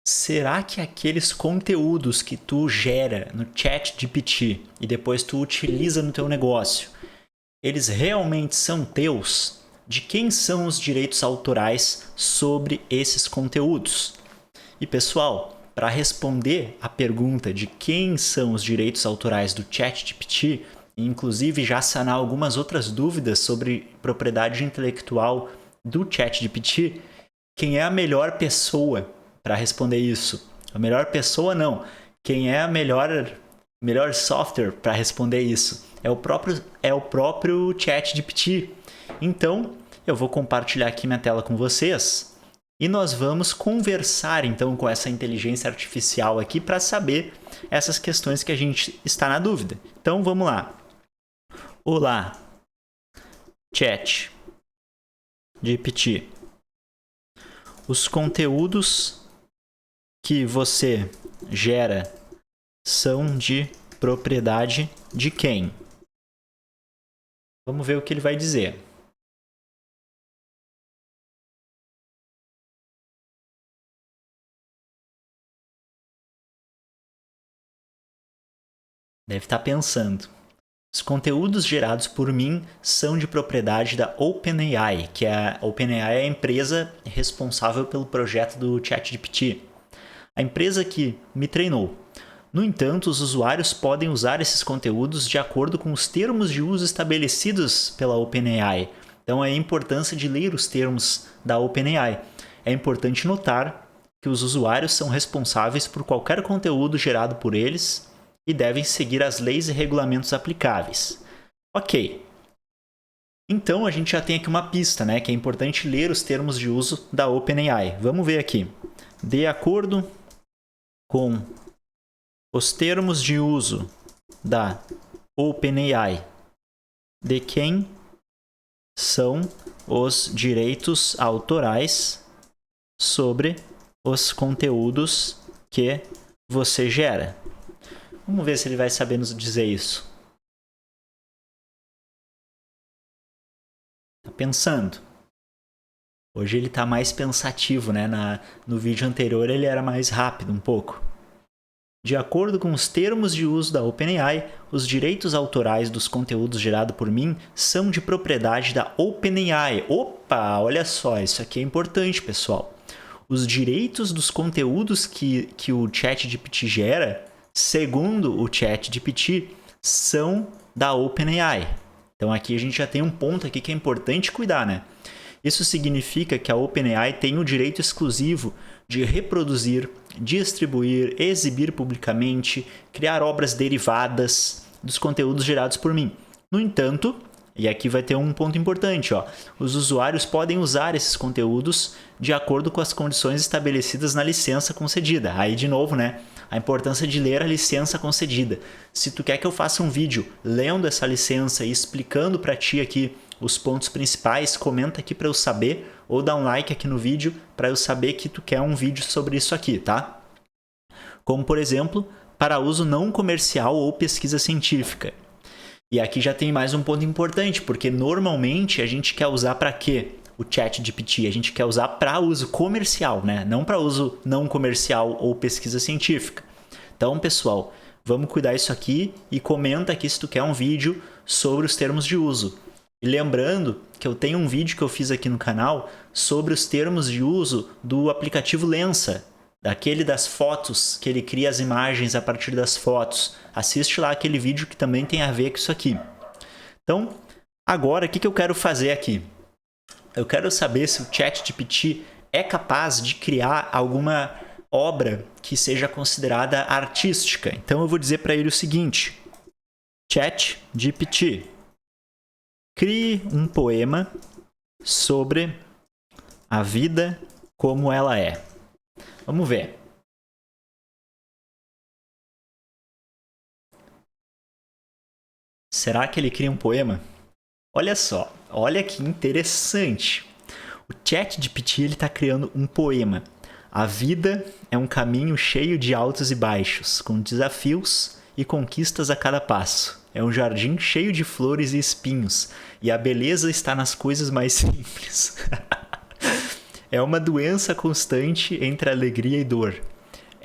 Será que aqueles conteúdos que tu gera no ChatGPT e depois tu utiliza no teu negócio, eles realmente são teus? De quem são os direitos autorais sobre esses conteúdos? E pessoal, para responder a pergunta de quem são os direitos autorais do ChatGPT, e inclusive já sanar algumas outras dúvidas sobre propriedade intelectual do ChatGPT, quem é a melhor pessoa para responder isso? A melhor pessoa não. Quem é a melhor software para responder isso? É o próprio ChatGPT. Então, eu vou compartilhar aqui minha tela com vocês e nós vamos conversar então com essa inteligência artificial aqui para saber essas questões que a gente está na dúvida. Então, vamos lá. Olá, ChatGPT. Os conteúdos que você gera são de propriedade de quem? Vamos ver o que ele vai dizer. Deve estar pensando. Os conteúdos gerados por mim são de propriedade da OpenAI, que a OpenAI é a empresa responsável pelo projeto do ChatGPT. A empresa que me treinou. No entanto, os usuários podem usar esses conteúdos de acordo com os termos de uso estabelecidos pela OpenAI. Então, é a importância de ler os termos da OpenAI. É importante notar que os usuários são responsáveis por qualquer conteúdo gerado por eles e devem seguir as leis e regulamentos aplicáveis. Ok. Então, a gente já tem aqui uma pista, né? Que é importante ler os termos de uso da OpenAI. Vamos ver aqui. De acordo com os termos de uso da OpenAI, de quem são os direitos autorais sobre os conteúdos que você gera? Vamos ver se ele vai saber nos dizer isso. Tá pensando. Hoje ele tá mais pensativo, né? No vídeo anterior ele era mais rápido um pouco. De acordo com os termos de uso da OpenAI, os direitos autorais dos conteúdos gerados por mim são de propriedade da OpenAI. Opa, olha só, isso aqui é importante, pessoal. Os direitos dos conteúdos que o ChatGPT gera, segundo o ChatGPT, são da OpenAI. Então aqui a gente já tem um ponto aqui que é importante cuidar, né? Isso significa que a OpenAI tem o direito exclusivo de reproduzir, distribuir, exibir publicamente, criar obras derivadas dos conteúdos gerados por mim. No entanto, e aqui vai ter um ponto importante, ó, os usuários podem usar esses conteúdos de acordo com as condições estabelecidas na licença concedida. Aí, de novo, né? A importância de ler a licença concedida. Se tu quer que eu faça um vídeo lendo essa licença e explicando para ti aqui os pontos principais, comenta aqui para eu saber, ou dá um like aqui no vídeo para eu saber que tu quer um vídeo sobre isso aqui, tá? Como, por exemplo, para uso não comercial ou pesquisa científica. E aqui já tem mais um ponto importante, porque normalmente a gente quer usar para quê? O ChatGPT, a gente quer usar para uso comercial, né? Não para uso não comercial ou pesquisa científica. Então, pessoal, vamos cuidar isso aqui e comenta aqui se tu quer um vídeo sobre os termos de uso. E lembrando que eu tenho um vídeo que eu fiz aqui no canal sobre os termos de uso do aplicativo Lensa, daquele das fotos, que ele cria as imagens a partir das fotos. Assiste lá aquele vídeo que também tem a ver com isso aqui. Então, agora, o que eu quero fazer aqui? Eu quero saber se o ChatGPT é capaz de criar alguma obra que seja considerada artística. Então, eu vou dizer para ele o seguinte: ChatGPT, crie um poema sobre a vida como ela é. Vamos ver. Será que ele cria um poema? Olha só, olha que interessante. O ChatGPT está criando um poema. A vida é um caminho cheio de altos e baixos, com desafios e conquistas a cada passo. É um jardim cheio de flores e espinhos, e a beleza está nas coisas mais simples. É uma doença constante entre alegria e dor.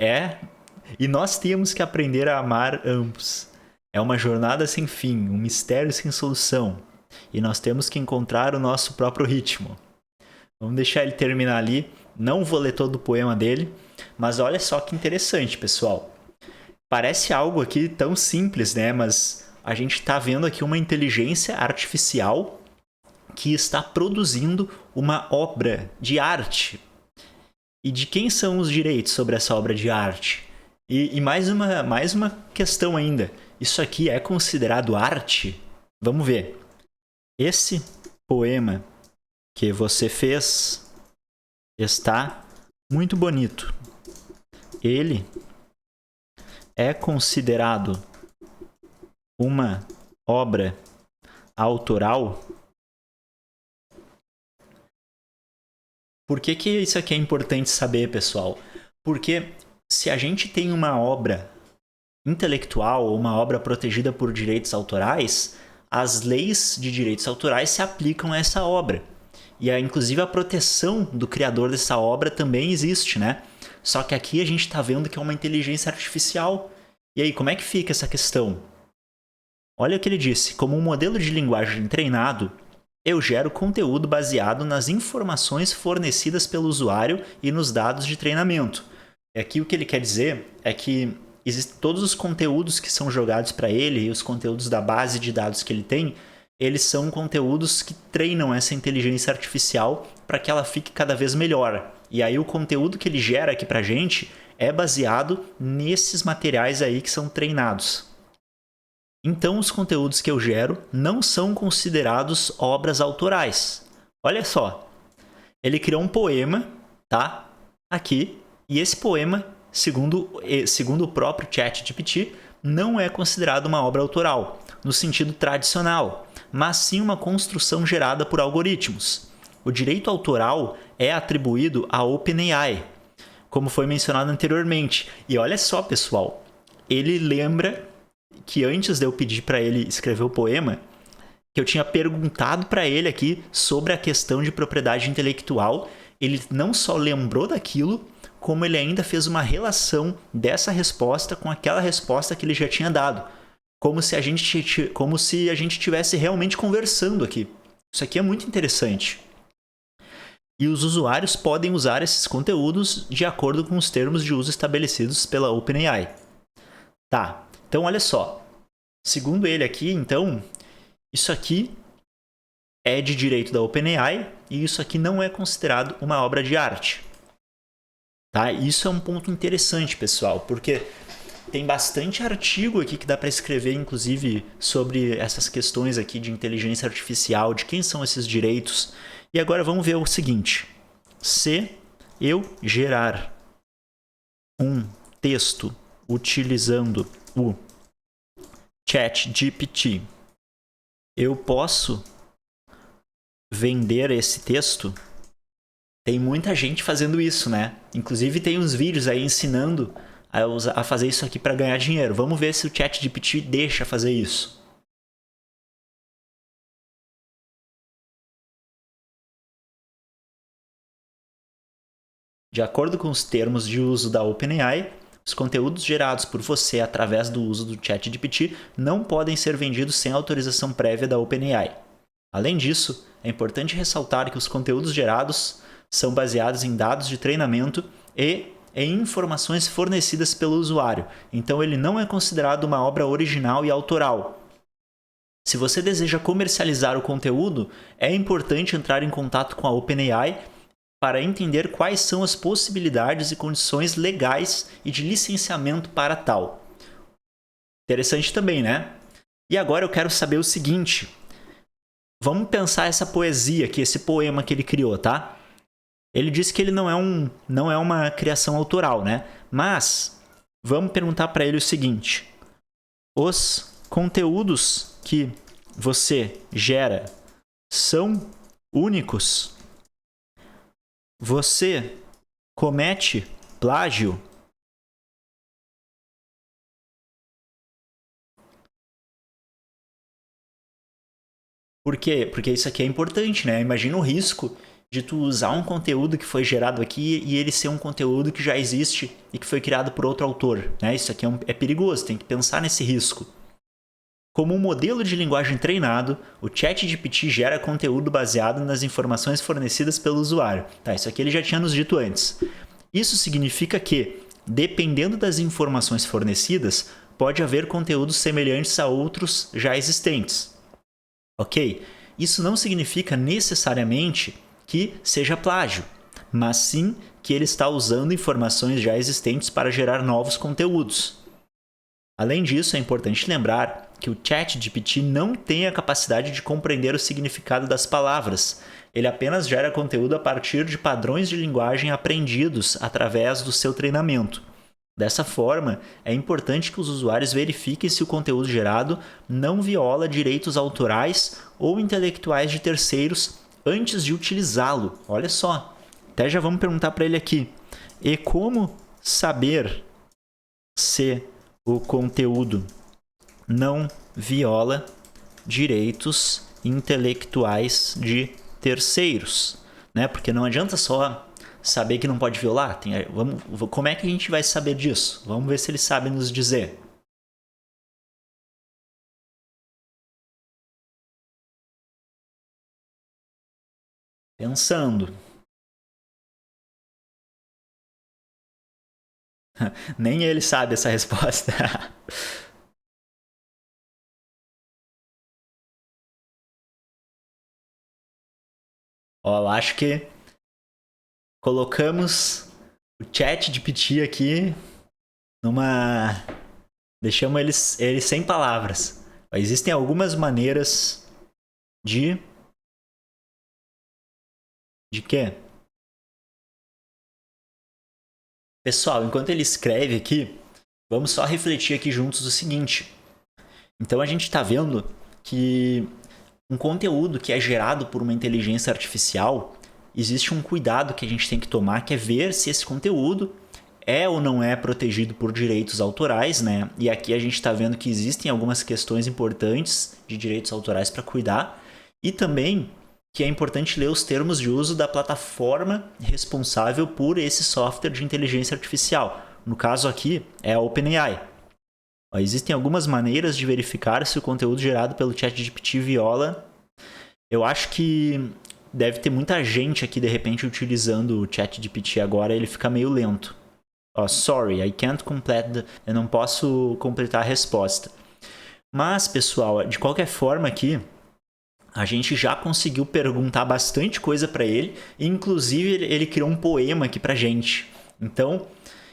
É, e nós temos que aprender a amar ambos. É uma jornada sem fim, um mistério sem solução. E nós temos que encontrar o nosso próprio ritmo. Vamos deixar ele terminar ali. Não vou ler todo o poema dele, mas olha só que interessante, pessoal. Parece algo aqui tão simples, né? Mas a gente está vendo aqui uma inteligência artificial que está produzindo uma obra de arte. E de quem são os direitos sobre essa obra de arte? E mais uma questão ainda. Isso aqui é considerado arte? Vamos ver. Esse poema que você fez está muito bonito. Ele é considerado uma obra autoral? Por que isso aqui é importante saber, pessoal? Porque se a gente tem uma obra intelectual ou uma obra protegida por direitos autorais, as leis de direitos autorais se aplicam a essa obra. E inclusive a proteção do criador dessa obra também existe, né? Só que aqui a gente está vendo que é uma inteligência artificial. E aí, como é que fica essa questão? Olha o que ele disse. Como um modelo de linguagem treinado, eu gero conteúdo baseado nas informações fornecidas pelo usuário e nos dados de treinamento. Aqui o que ele quer dizer é que existem todos os conteúdos que são jogados para ele e os conteúdos da base de dados que ele tem, eles são conteúdos que treinam essa inteligência artificial para que ela fique cada vez melhor. E aí o conteúdo que ele gera aqui para a gente é baseado nesses materiais aí que são treinados. Então os conteúdos que eu gero não são considerados obras autorais. Olha só, ele criou um poema, tá? Aqui, e esse poema, segundo o próprio ChatGPT, não é considerado uma obra autoral, no sentido tradicional, mas sim uma construção gerada por algoritmos. O direito autoral é atribuído à OpenAI, como foi mencionado anteriormente. E olha só, pessoal, ele lembra que antes de eu pedir para ele escrever o poema, que eu tinha perguntado para ele aqui sobre a questão de propriedade intelectual. Ele não só lembrou daquilo, como ele ainda fez uma relação dessa resposta com aquela resposta que ele já tinha dado. Como se a gente estivesse realmente conversando aqui. Isso aqui é muito interessante. E os usuários podem usar esses conteúdos de acordo com os termos de uso estabelecidos pela OpenAI. Tá, então olha só. Segundo ele aqui, então, isso aqui é de direito da OpenAI e isso aqui não é considerado uma obra de arte. Tá? Isso é um ponto interessante, pessoal, porque tem bastante artigo aqui que dá para escrever, inclusive, sobre essas questões aqui de inteligência artificial, de quem são esses direitos. E agora vamos ver o seguinte. Se eu gerar um texto utilizando o ChatGPT, eu posso vender esse texto? Tem muita gente fazendo isso, né? Inclusive tem uns vídeos aí ensinando a fazer isso aqui para ganhar dinheiro. Vamos ver se o ChatGPT deixa fazer isso. De acordo com os termos de uso da OpenAI, os conteúdos gerados por você através do uso do ChatGPT não podem ser vendidos sem autorização prévia da OpenAI. Além disso, é importante ressaltar que os conteúdos gerados são baseados em dados de treinamento e em informações fornecidas pelo usuário, então ele não é considerado uma obra original e autoral. Se você deseja comercializar o conteúdo, é importante entrar em contato com a OpenAI para entender quais são as possibilidades e condições legais e de licenciamento para tal. Interessante também, né? E agora eu quero saber o seguinte. Vamos pensar essa poesia aqui, esse poema que ele criou, tá? Ele disse que ele não é uma criação autoral, né? Mas vamos perguntar para ele o seguinte. Os conteúdos que você gera são únicos? Você comete plágio? Por quê? Porque isso aqui é importante, né? Imagina o risco de tu usar um conteúdo que foi gerado aqui e ele ser um conteúdo que já existe e que foi criado por outro autor, né? Isso aqui é perigoso, tem que pensar nesse risco. Como um modelo de linguagem treinado, o ChatGPT gera conteúdo baseado nas informações fornecidas pelo usuário. Tá, isso aqui ele já tinha nos dito antes. Isso significa que, dependendo das informações fornecidas, pode haver conteúdos semelhantes a outros já existentes. Ok? Isso não significa necessariamente que seja plágio, mas sim que ele está usando informações já existentes para gerar novos conteúdos. Além disso, é importante lembrar que o ChatGPT não tem a capacidade de compreender o significado das palavras. Ele apenas gera conteúdo a partir de padrões de linguagem aprendidos através do seu treinamento. Dessa forma, é importante que os usuários verifiquem se o conteúdo gerado não viola direitos autorais ou intelectuais de terceiros antes de utilizá-lo. Olha só, até já vamos perguntar para ele aqui. E como saber se o conteúdo não viola direitos intelectuais de terceiros, né? Porque não adianta só saber que não pode violar. Como é que a gente vai saber disso? Vamos ver se ele sabe nos dizer. Pensando. Nem ele sabe essa resposta. Ó, eu acho que colocamos o ChatGPT aqui numa... Deixamos ele sem palavras. Existem algumas maneiras de... De quê? Pessoal, enquanto ele escreve aqui, vamos só refletir aqui juntos o seguinte. Então a gente está vendo que um conteúdo que é gerado por uma inteligência artificial, existe um cuidado que a gente tem que tomar, que é ver se esse conteúdo é ou não é protegido por direitos autorais, né? E aqui a gente está vendo que existem algumas questões importantes de direitos autorais para cuidar, e também que é importante ler os termos de uso da plataforma responsável por esse software de inteligência artificial. No caso aqui é a OpenAI. Existem algumas maneiras de verificar se o conteúdo gerado pelo ChatGPT viola. Eu acho que deve ter muita gente aqui de repente utilizando o ChatGPT agora, ele fica meio lento. Sorry, I can't complete eu não posso completar a resposta. Mas, pessoal, de qualquer forma aqui, a gente já conseguiu perguntar bastante coisa para ele, e inclusive ele criou um poema aqui pra gente. Então,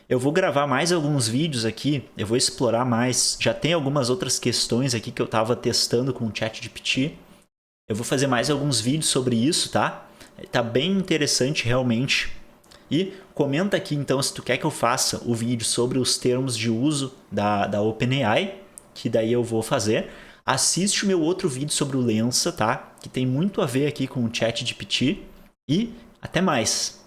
eu vou gravar mais alguns vídeos aqui, eu vou explorar mais. Já tem algumas outras questões aqui que eu estava testando com o ChatGPT. Eu vou fazer mais alguns vídeos sobre isso, tá? Tá bem interessante realmente. E comenta aqui então se tu quer que eu faça o vídeo sobre os termos de uso da OpenAI, que daí eu vou fazer. Assiste o meu outro vídeo sobre o Lensa, tá? Que tem muito a ver aqui com o ChatGPT. E até mais!